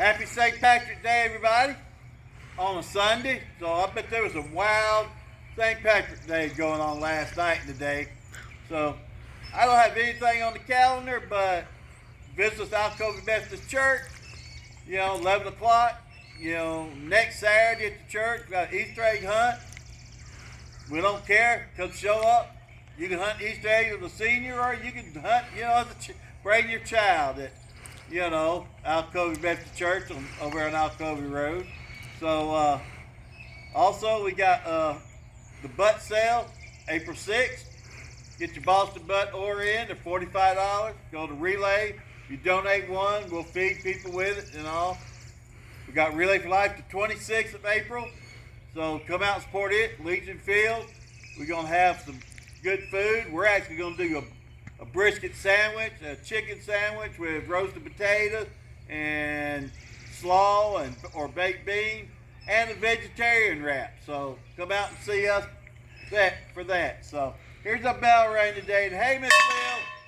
Happy St. Patrick's Day, everybody, on a Sunday. So I bet there was some wild St. Patrick's Day going on last night and today. So I don't have anything on the calendar, but visit us Alcova Methodist Church, 11 o'clock. Next Saturday at the church, we got an Easter egg hunt. We don't care. Come show up. You can hunt Easter eggs as a senior, or you can hunt, bring your child at, Alcova Methodist Church over on Alcova Road. So, also we got the butt sale, April 6th. Get your Boston butt order in. They're $45. Go to Relay. If you donate one, we'll feed people with it and all. We got Relay for Life the 26th of April. So come out and support it. Legion Field. We're going to have some good food. We're actually going to do a brisket sandwich, a chicken sandwich with roasted potatoes and slaw or baked beans, and a vegetarian wrap. So come out and see us for that. So here's a bell ring today. Hey, Miss Will.